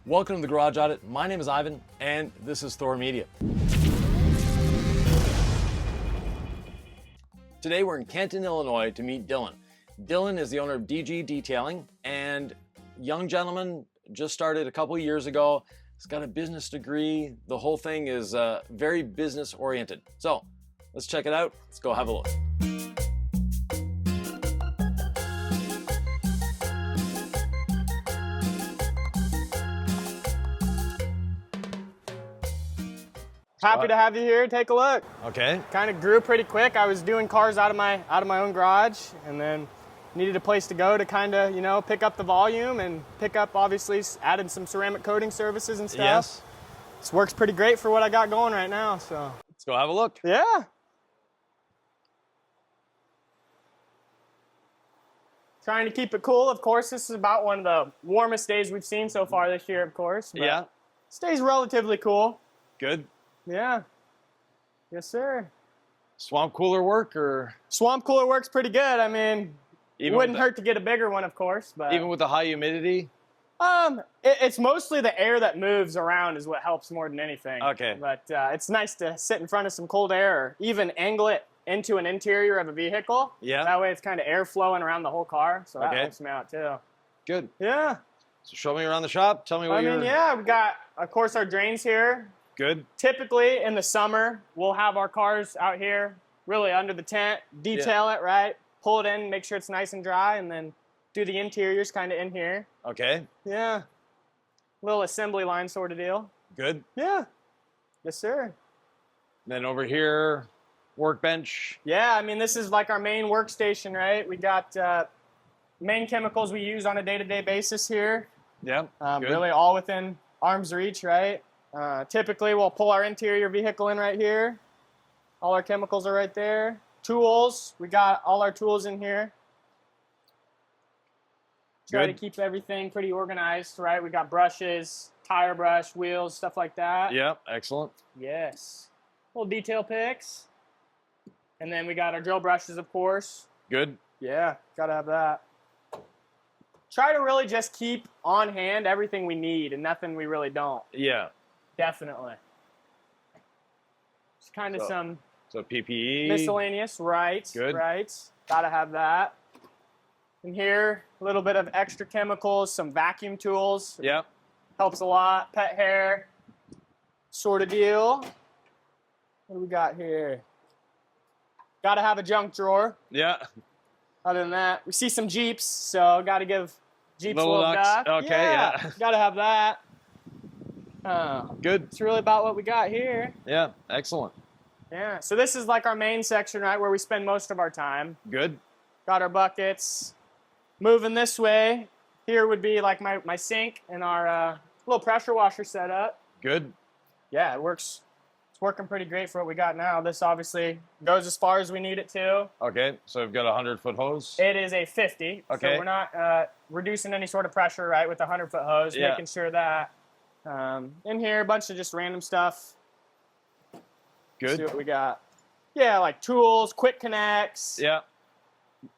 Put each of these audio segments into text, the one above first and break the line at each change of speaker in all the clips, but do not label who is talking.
Welcome to the Garage Audit. My name is Ivan, and this is Thor Media. Today we're in Canton, Illinois to meet Dylan. Dylan is the owner of DG Detailing, and young gentleman, just started a couple years ago. He's got a business degree. The whole thing is very business oriented. So let's check it out. Let's go have a look.
Happy to have you here. Take a look.
Okay.
Kind of grew pretty quick. I was doing cars out of my own garage, and then needed a place to go to kind of, you know, pick up the volume and pick up, obviously, added some ceramic coating services and stuff.
Yes.
This works pretty great for what I got going right now. So
Let's go have a look.
yeah. Trying to keep it cool. Of course, this is about one of the warmest days we've seen so far this year, of course. But
Yeah.
stays relatively cool.
Good.
Yeah. Yes, sir.
Swamp cooler work, or
Swamp cooler works pretty good. I mean,
even
wouldn't
with
hurt to get a bigger one, of course. But
even with the high humidity?
it's mostly the air that moves around is what helps more than anything.
Okay.
But it's nice to sit in front of some cold air, or even angle it into an interior of a vehicle.
Yeah.
That way it's kind of air flowing around the whole car. So that
Okay.
helps me out too.
Good.
Yeah.
So show me around the shop. Tell me what
I
you're...
mean, yeah, we got, of course, our drains here.
Good.
Typically in the summer, we'll have our cars out here really under the tent, detail it, right? Pull it in, make sure it's nice and dry, and then do the interiors kind of in here.
Okay.
Yeah. Little assembly line sort of deal.
Good.
Yeah. Yes, sir.
Then over here, workbench.
Yeah, I mean, this is like our main workstation, right? We got main chemicals we use on a day-to-day basis here.
Yeah. Good.
Really all within arm's reach, right? Typically, we'll pull our interior vehicle in right here. All our chemicals are right there. Tools, we got all our tools in here. Try to
Good.
keep everything pretty organized, right? We got brushes, tire brush, wheels, stuff like that.
Yeah. Excellent.
Yes. Little detail picks. And then we got our drill brushes, of course.
Good.
Yeah, gotta have that. Try to really just keep on hand everything we need and nothing we really don't.
Yeah.
Definitely. It's kind of some
So PPE.
miscellaneous, right?
Good.
Right. Gotta have that. And here, a little bit of extra chemicals, some vacuum tools.
Yeah.
Helps a lot. Pet hair, sort of deal. What do we got here? Gotta have a junk drawer.
Yeah.
Other than that, we see some Jeeps, so gotta give Jeeps a
Little
little
ducks.
duck.
Okay, yeah.
Gotta have that.
Good.
It's really about what we got here.
Yeah. Excellent.
Yeah, so this is like our main section, right, where we spend most of our time.
Good.
Got our buckets. Moving this way, here would be like my sink and our little pressure washer setup.
Good.
Yeah, it works. It's working pretty great for what we got now. This obviously goes as far as we need it to.
Okay. So we've got a 100-foot hose.
It is a 50,
Okay.
so we're not reducing any sort of pressure, right, with the 100-foot hose,
Yeah.
making sure that. In here, a bunch of just random stuff.
Good.
See what we got. Yeah, like tools, quick connects,
Yeah.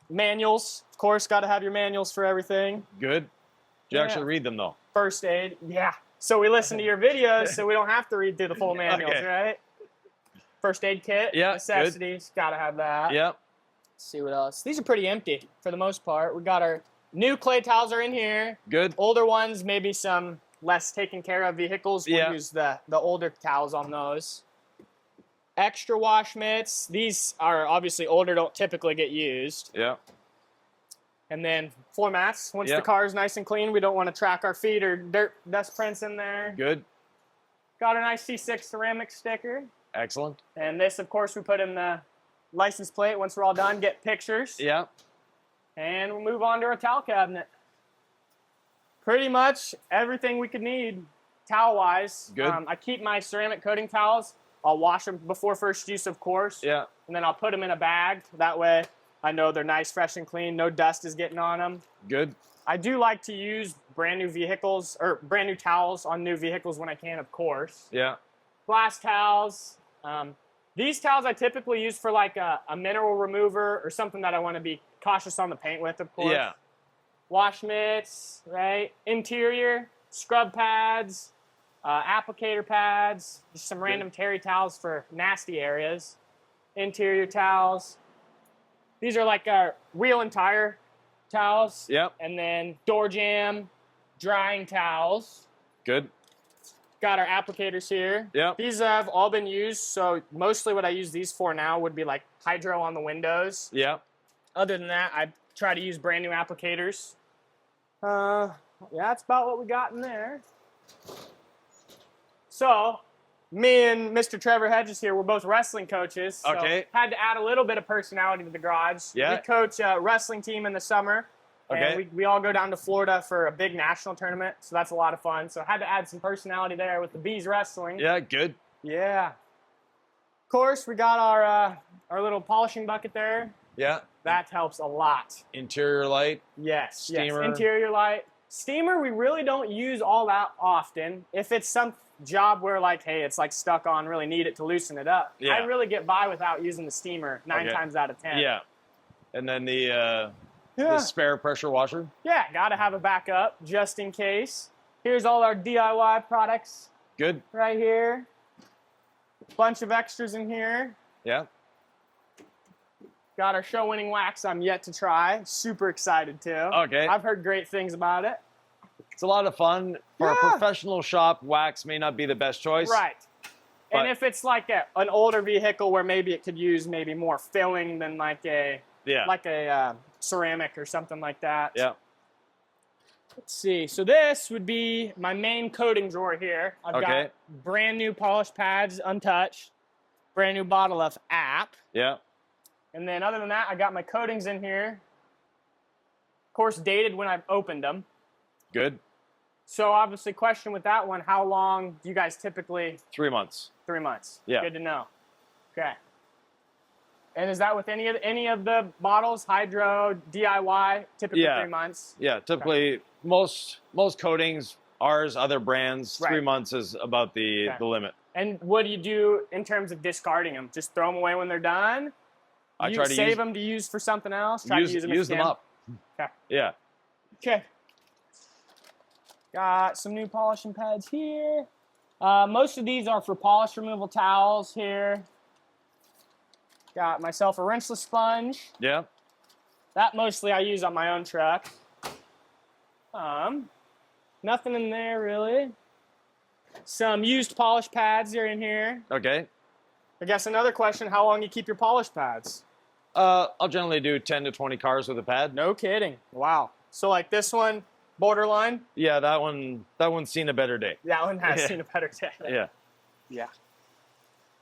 manuals. Of course, got to have your manuals for everything.
Good. Did you
Yeah.
actually read them though?
First aid, yeah. So we listen to your videos, so we don't have to read through the full manuals,
Okay.
right? First aid kit,
Yeah,
necessities, got to have that.
Yeah.
Let's see what else. These are pretty empty for the most part. We got our new clay towels are in here.
Good.
Older ones, maybe some less taken care of vehicles. We'll
Yeah.
use the older towels on those. Extra wash mitts. These are obviously older, don't typically get used.
Yeah.
And then floor mats. Once
Yeah.
the car is nice and clean, we don't want to track our feet or dirt dust prints in there.
Good.
Got a nice C6 ceramic sticker.
Excellent.
And this, of course, we put in the license plate once we're all done, get pictures.
Yeah.
And we'll move on to our towel cabinet. Pretty much everything we could need towel-wise.
Good.
I keep my ceramic coating towels. I'll wash them before first use, of course.
Yeah.
And then I'll put them in a bag. That way I know they're nice, fresh, and clean. No dust is getting on them.
Good.
I do like to use brand new vehicles, or brand new towels on new vehicles when I can, of course.
Yeah.
Glass towels. These towels I typically use for like a mineral remover or something that I want to be cautious on the paint with, of course.
Yeah.
Wash mitts, right? Interior. scrub pads, applicator pads, just some random terry towels for nasty areas, interior towels. These are like our wheel and tire towels.
Yep.
And then door jamb, drying towels.
Good.
Got our applicators here.
Yep.
These have all been used, so mostly what I use these for now would be like hydro on the windows.
Yep.
Other than that, I try to use brand new applicators. Yeah, that's about what we got in there. So, me and Mr. Trevor Hedges here, we're both wrestling coaches. So
Okay.
had to add a little bit of personality to the garage.
Yeah.
We coach a wrestling team in the summer.
Okay.
And we all go down to Florida for a big national tournament, so that's a lot of fun. So I had to add some personality there with the Bees Wrestling.
Yeah, good.
Yeah. Of course, we got our little polishing bucket there.
Yeah.
That helps a lot.
Interior light.
Yes.
Steamer.
Yes. Interior light. Steamer, we really don't use all that often. If it's some job where like, hey, it's like stuck on, really need it to loosen it up.
Yeah.
I really get by without using the steamer 9
Okay.
times out of 10.
Yeah. And then the
Yeah.
spare pressure washer.
Yeah, got to have a backup just in case. Here's all our DIY products
Good.
right here. Bunch of extras in here.
Yeah.
Got our show-winning wax I'm yet to try. Super excited too.
Okay.
I've heard great things about it.
It's a lot of fun. For a
Yeah.
professional shop, wax may not be the best choice.
Right. And
But-
if it's like an older vehicle where maybe it could use maybe more filling than like a
Yeah.
ceramic or something like that.
Yeah.
Let's see. So this would be my main coating drawer here. I've
Okay.
got brand new polished pads, untouched. Brand new bottle of app.
Yeah.
And then other than that, I got my coatings in here. Of course, dated when I opened them.
Good.
So obviously, question with that one, how long do you guys typically?
3 months.
3 months.
Yeah.
Good to know. Okay. And is that with any of the bottles, hydro, DIY, typically
Yeah.
3 months?
Yeah. Typically, most coatings, ours, other brands,
Right.
3 months is about the
Okay.
limit.
And what do you do in terms of discarding them? Just throw them away when they're done?
I
You
try to
save them to use for something else? Try to use them, if you can?
up.
Okay.
Yeah.
Okay. Got some new polishing pads here. Most of these are for polish removal towels here. Got myself a rinseless sponge.
Yeah.
That mostly I use on my own truck. Nothing in there really. Some used polish pads are in here.
Okay.
I guess another question, how long you keep your polish pads?
I'll generally do 10 to 20 cars with a pad.
No kidding. Wow. So like this one, borderline?
Yeah, that one's seen a better day.
That one has
Yeah.
seen a better day.
Yeah.
Yeah.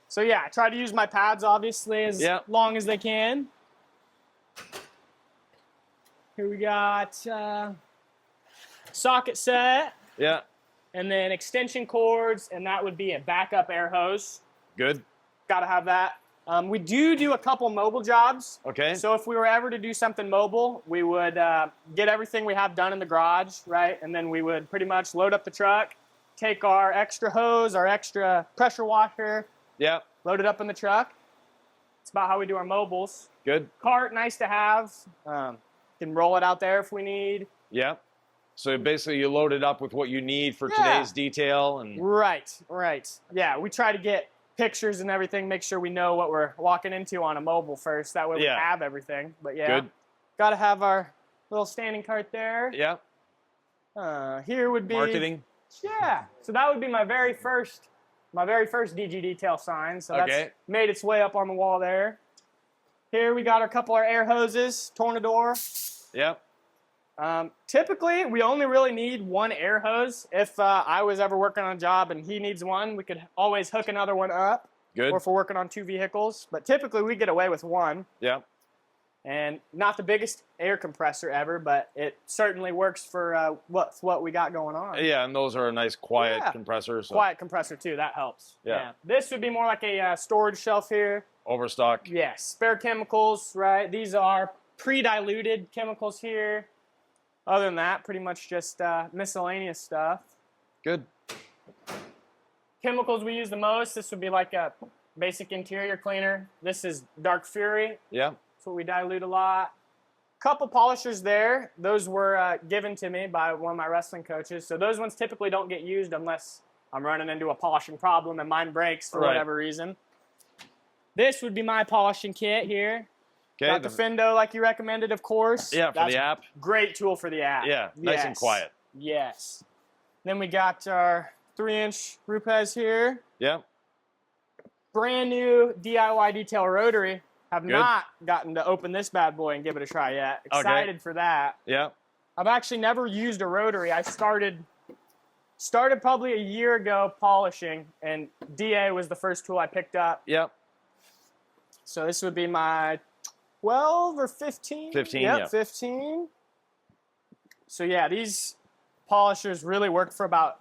So yeah, I try to use my pads obviously as
Yeah.
long as they can. Here we got socket set,
Yeah.
and then extension cords, and that would be a backup air hose.
Good.
Got to have that. We do a couple mobile jobs.
Okay.
So if we were ever to do something mobile, we would get everything we have done in the garage, right? And then we would pretty much load up the truck, take our extra hose, our extra pressure washer,
Yeah.
load it up in the truck. It's about how we do our mobiles.
Good.
Cart, nice to have. Can roll it out there if we need.
Yeah. So basically, you load it up with what you need for
Yeah.
today's detail, and
Right. Yeah, we try to get pictures and everything, make sure we know what we're walking into on a mobile first. That way we
Yeah.
have everything. But yeah,
Good.
got to have our little standing cart there.
yeah,
Here would be
marketing.
Yeah, so that would be my very first DG detail sign. So that's
Okay.
made its way up on the wall there. Here we got a couple of air hoses, Tornador.
Yeah.
Typically, we only really need one air hose. If I was ever working on a job and he needs one, we could always hook another one up.
Good.
Or if we're working on 2 vehicles. But typically, we get away with one.
Yeah.
And not the biggest air compressor ever, but it certainly works for what we got going on.
Yeah, and those are a nice quiet
Yeah.
compressor. So
Quiet compressor, too. That helps.
Yeah.
This would be more like a storage shelf here.
overstock.
Yes, spare chemicals, right? These are pre-diluted chemicals here. Other than that, pretty much just miscellaneous stuff.
Good.
Chemicals we use the most, this would be like a basic interior cleaner. This is Dark Fury.
Yeah.
That's what we dilute a lot. Couple polishers there. Those were given to me by one of my wrestling coaches. So those ones typically don't get used unless I'm running into a polishing problem and mine breaks for whatever reason. This would be my polishing kit here.
Okay.
Got the Fendo like you recommended, of course.
Yeah, for the app.
Great tool for the app.
Yeah, nice and quiet.
Yes. Then we got our 3-inch Rupes here.
Yeah.
Brand new DIY detail rotary. Have not gotten to open this bad boy and give it a try yet. Excited for that.
Yeah.
I've actually never used a rotary. I started probably a year ago polishing, and DA was the first tool I picked up.
Yep.
So this would be my 12 or 15?
15,
yep,
yeah.
15. So yeah, these polishers really work for about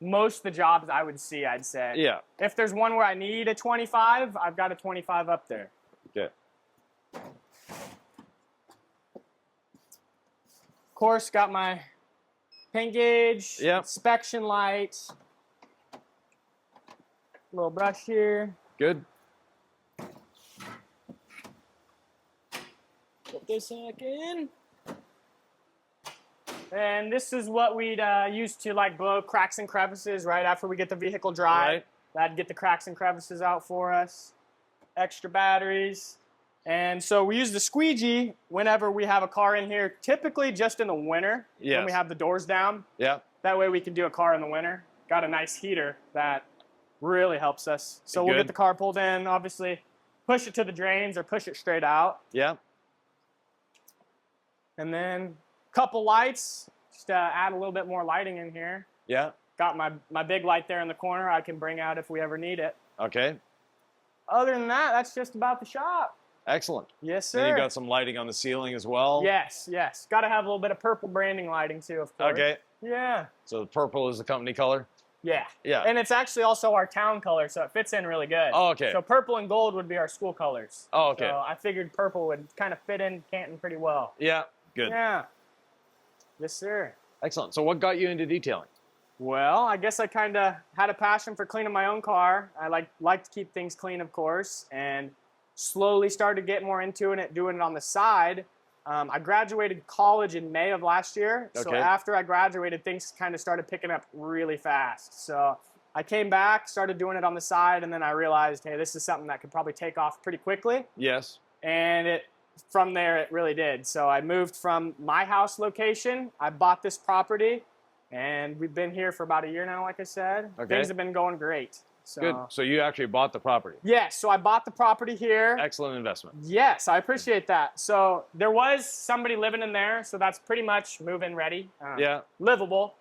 most of the jobs I would see, I'd say.
Yeah.
If there's one where I need a 25, I've got a 25 up there.
Okay.
Of course, got my paint gauge, inspection light, little brush here.
Good.
Put this back in. And this is what we'd use to like blow cracks and crevices right after we get the vehicle dry.
Right.
That'd get the cracks and crevices out for us. Extra batteries. And so we use the squeegee whenever we have a car in here, typically just in the winter when we have the doors down.
Yeah.
That way we can do a car in the winter. Got a nice heater that really helps us. So we'll get the car pulled in, obviously push it to the drains or push it straight out.
Yeah.
And then a couple lights, just to add a little bit more lighting in here.
Yeah.
Got my big light there in the corner I can bring out if we ever need it.
Okay.
Other than that, that's just about the shop.
Excellent.
Yes, sir.
Then you got some lighting on the ceiling as well.
Yes, yes. Got to have a little bit of purple branding lighting too, of course.
Okay.
Yeah.
So purple is the company color?
Yeah.
Yeah.
And it's actually also our town color, so it fits in really good.
Oh, okay.
So purple and gold would be our school colors.
Oh, okay.
So I figured purple would kind of fit in Canton pretty well.
Yeah. Good.
Yeah. Yes, sir.
Excellent. So what got you into detailing?
Well, I guess I kind of had a passion for cleaning my own car. I like to keep things clean, of course, and slowly started to get more into it, doing it on the side. I graduated college in May of last year. So after I graduated, things kind of started picking up really fast. So I came back, started doing it on the side, and then I realized, hey, this is something that could probably take off pretty quickly.
Yes.
And from there, it really did. So I moved from my house location. I bought this property, and we've been here for about a year now, like I said.
Okay.
Things have been going great. So,
good. So you actually bought the property?
Yes. So I bought the property here.
Excellent investment.
Yes, I appreciate that. So there was somebody living in there, so that's pretty much move-in ready. Livable.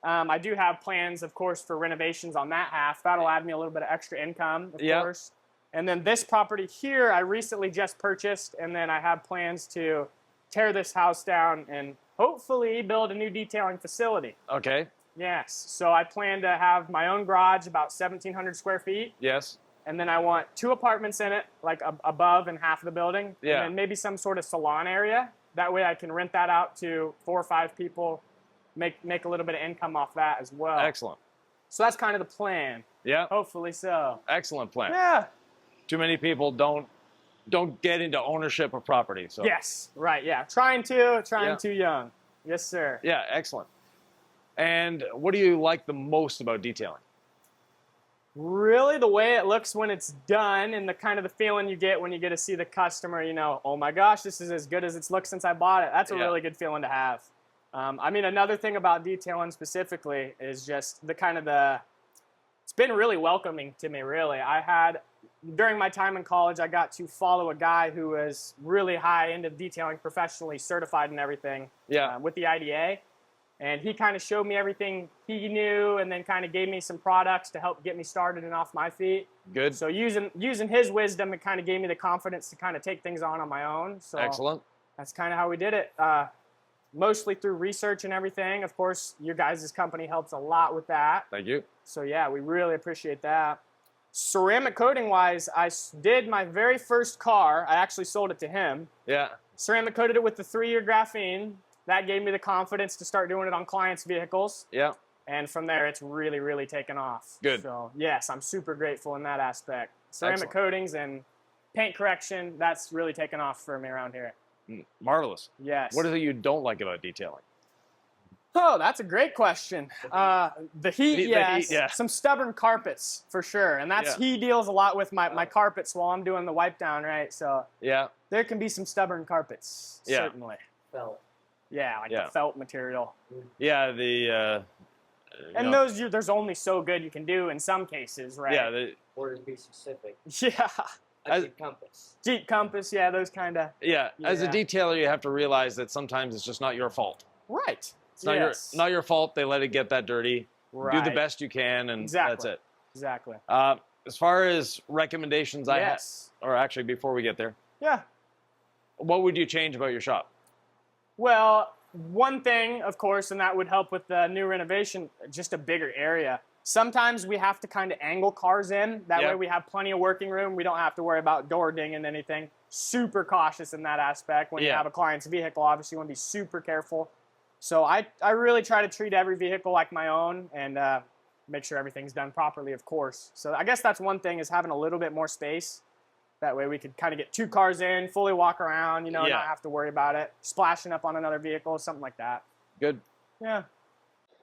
I do have plans, of course, for renovations on that half. That'll add me a little bit of extra income, of course. And then this property here, I recently just purchased, and then I have plans to tear this house down and hopefully build a new detailing facility.
Okay.
Yes. So I plan to have my own garage, about 1,700 square feet.
Yes.
And then I want 2 apartments in it, like above and half of the building.
Yeah.
And then maybe some sort of salon area. That way I can rent that out to 4 or 5 people, make a little bit of income off that as well.
Excellent.
So that's kind of the plan.
Yeah.
Hopefully so.
Excellent plan.
Yeah.
Too many people don't get into ownership of property. So.
Yes. Right. Yeah. Trying too young. Yes, sir.
Yeah. Excellent. And what do you like the most about detailing?
Really, the way it looks when it's done, and the kind of the feeling you get when you get to see the customer, you know, oh my gosh, this is as good as it's looked since I bought it. That's a really good feeling to have. I mean, another thing about detailing specifically is just it's been really welcoming to me, really. During my time in college, I got to follow a guy who was really high into detailing, professionally certified and everything with the IDA. And he kind of showed me everything he knew, and then kind of gave me some products to help get me started and off my feet.
Good.
So using his wisdom, it kind of gave me the confidence to kind of take things on my own. So
excellent.
That's kind of how we did it. Mostly through research and everything. Of course, your guys' company helps a lot with that.
Thank you.
So yeah, we really appreciate that. Ceramic coating wise, I did my very first car. I actually sold it to him.
Yeah.
Ceramic coated it with the 3-year graphene. That gave me the confidence to start doing it on clients' vehicles.
Yeah.
And from there, it's really, really taken off.
Good.
So, yes, I'm super grateful in that aspect. Ceramic coatings and paint correction, that's really taken off for me around here.
Marvelous.
Yes.
What is it you don't like about detailing?
Oh, that's a great question. The heat,
The
yes.
heat, yeah.
Some stubborn carpets, for sure. And that's he deals a lot with my carpets while I'm doing the wipe down, right? So
Yeah.
there can be some stubborn carpets,
Yeah.
certainly.
Felt.
Yeah, like the felt material.
Yeah, the
And those, there's only so good you can do in some cases, right?
yeah,
Or to be specific,
Yeah.
a Jeep Compass.
Jeep Compass, yeah, those kind of.
yeah. As a
Yeah.
detailer, you have to realize that sometimes it's just not your fault.
Right.
It's not your fault. They let it get that dirty.
Right.
Do the best you can, and that's it.
Exactly.
As far as recommendations, I have,
Yes.
or actually before we get there,
Yeah.
what would you change about your shop?
Well, one thing, of course, and that would help with the new renovation, just a bigger area. Sometimes we have to kind of angle cars in. That way we have plenty of working room. We don't have to worry about door dinging anything. Super cautious in that aspect. When you have a client's vehicle, obviously you want to be super careful. So I really try to treat every vehicle like my own and make sure everything's done properly, of course. So I guess that's one thing, is having a little bit more space. That way we could kind of get 2 cars in, fully walk around, not have to worry about it, splashing up on another vehicle, something like that.
Good.
Yeah.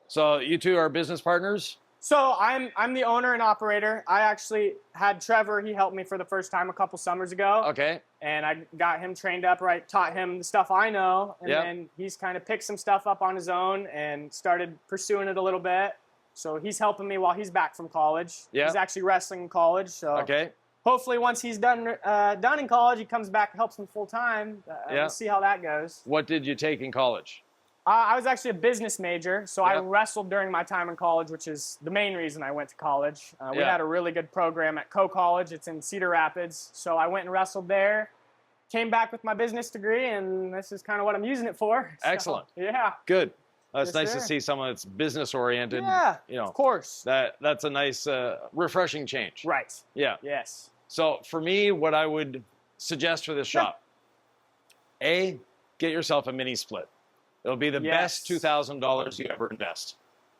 So you two are business partners?
So I'm the owner and operator. I actually had Trevor. He helped me for the first time a couple summers ago.
Okay.
And I got him trained up, right, taught him the stuff I know. And then he's kind of picked some stuff up on his own and started pursuing it a little bit. So he's helping me while he's back from college.
Yeah.
He's actually wrestling in college. So
Okay.
hopefully once he's done in college, he comes back and helps him full time. We'll see how that goes.
What did you take in college?
I was actually a business major, so I wrestled during my time in college, which is the main reason I went to college. We had a really good program at Co-College. It's in Cedar Rapids. So I went and wrestled there, came back with my business degree, and this is kind of what I'm using it for. So,
Excellent.
Yeah.
Good. It's
Yes,
nice
sir.
to see someone that's business oriented.
Yeah, of course.
That's a nice, refreshing change.
Right.
Yeah.
Yes.
So for me, what I would suggest for this shop, get yourself a mini split. It'll be the best $2,000 you ever invest.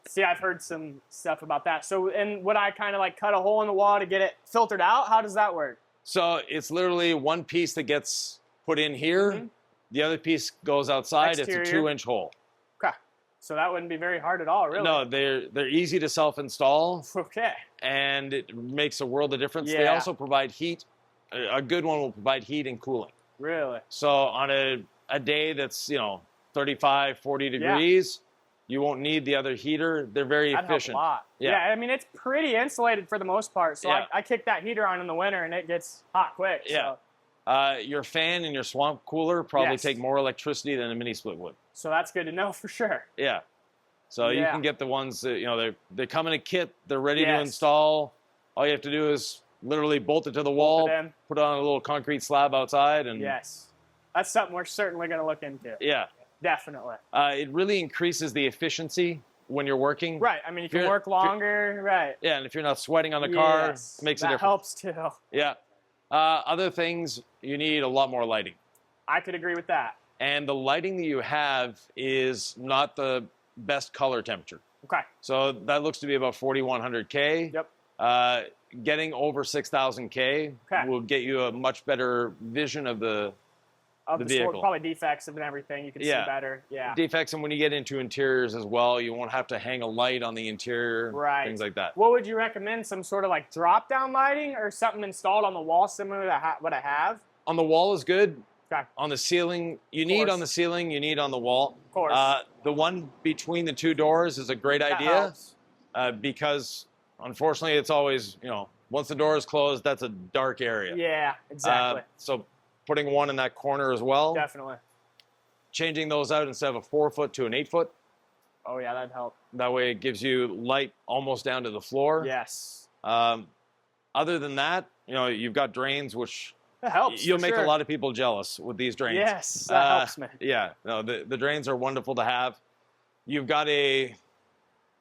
See, I've heard some stuff about that. So, and would I kind of like cut a hole in the wall to get it filtered out? How does that work?
So it's literally one piece that gets put in here. The other piece goes outside.
Exterior.
It's a 2-inch hole.
Okay. So that wouldn't be very hard at all, really.
No, they're easy to self-install.
Okay.
And it makes a world of difference.
Yeah.
They also provide heat. A good one will provide heat and cooling.
Really?
So on a day that's, 35, 40 degrees, you won't need the other heater. They're very efficient.
Help a lot. Yeah, I mean, it's pretty insulated for the most part. So I kick that heater on in the winter and it gets hot quick.
Yeah.
So.
Your fan and your swamp cooler probably take more electricity than a mini split would.
So that's good to know for sure.
Yeah. So you can get the ones that, they come in a kit. They're ready to install. All you have to do is literally bolt it to the wall, put it on a little concrete slab outside. And
yes. That's something we're certainly going to look into.
Yeah.
Definitely.
It really increases the efficiency when you're working.
Right. I mean, you can work longer. Right.
Yeah, and if you're not sweating on the car, it makes a difference. That
helps too.
Yeah. Other things, you need a lot more lighting.
I could agree with that.
And the lighting that you have is not the best color temperature.
Okay.
So that looks to be about 4,100K.
Yep.
Getting over 6,000K will get you a much better vision of the vehicle.
Probably defects and everything. You can see better. Yeah.
Defects, and when you get into interiors as well, you won't have to hang a light on the interior.
Right.
Things like that.
What would you recommend? Some sort of like drop-down lighting or something installed on the wall similar to what I have?
On the wall is good.
Okay.
On the ceiling, you need on the ceiling, you need on the wall.
Of course.
The one between the 2 doors is a great idea.
Helps.
Because unfortunately it's always, once the door is closed, that's a dark area.
Yeah, exactly.
So putting one in that corner as well.
Definitely.
Changing those out instead of a 4-foot to an 8-foot.
Oh yeah, that'd help.
That way it gives you light almost down to the floor.
Yes.
Other than that, you've got drains, which
that helps.
You'll make a lot of people jealous with these drains.
Yes, that helps me.
Yeah, no, the drains are wonderful to have. You've got a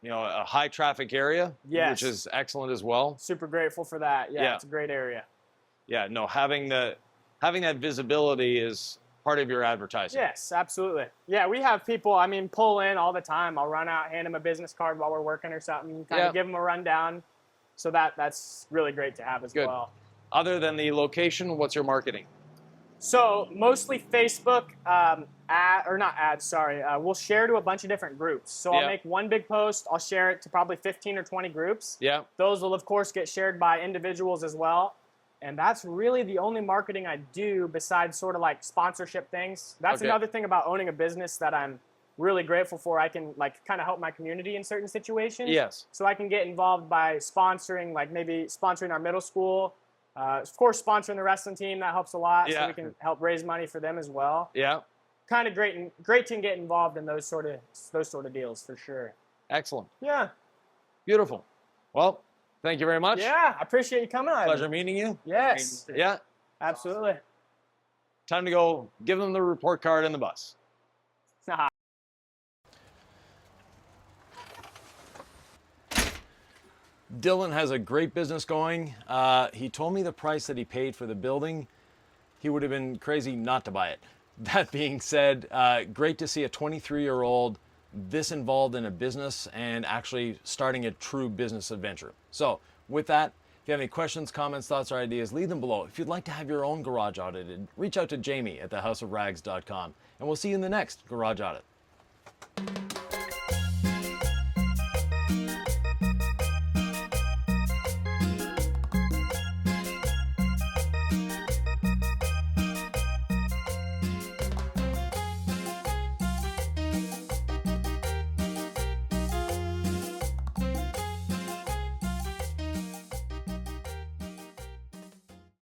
high traffic area, which is excellent as well.
Super grateful for that. Yeah, it's a great area.
Yeah, no, having that visibility is part of your advertising.
Yes, absolutely. Yeah, we have people, pull in all the time. I'll run out, hand them a business card while we're working or something, kind of give them a rundown. So that's really great to have as well.
Other than the location, what's your marketing?
So mostly Facebook, we'll share to a bunch of different groups. So I'll make one big post, I'll share it to probably 15 or 20 groups.
Yeah.
Those will of course get shared by individuals as well. And that's really the only marketing I do besides sort of like sponsorship things. That's another thing about owning a business that I'm really grateful for. I can like kind of help my community in certain situations.
Yes.
So I can get involved by sponsoring, like maybe sponsoring our middle school. Of course, sponsoring the wrestling team, that helps a lot.
Yeah.
So we can help raise money for them as well.
Yeah.
Kind of great to get involved in those sort of deals for sure.
Excellent.
Yeah.
Beautiful. Well, thank you very much.
Yeah, I appreciate you coming on.
Pleasure meeting you.
Yes.
Yeah.
Absolutely.
Time to go give them the report card and the bus. Dylan has a great business going. He told me the price that he paid for the building. He would have been crazy not to buy it. That being said, great to see a 23-year-old this involved in a business and actually starting a true business adventure. So with that, if you have any questions, comments, thoughts, or ideas, leave them below. If you'd like to have your own garage audited, reach out to Jamie at thehouseofrags.com, and we'll see you in the next Garage Audit.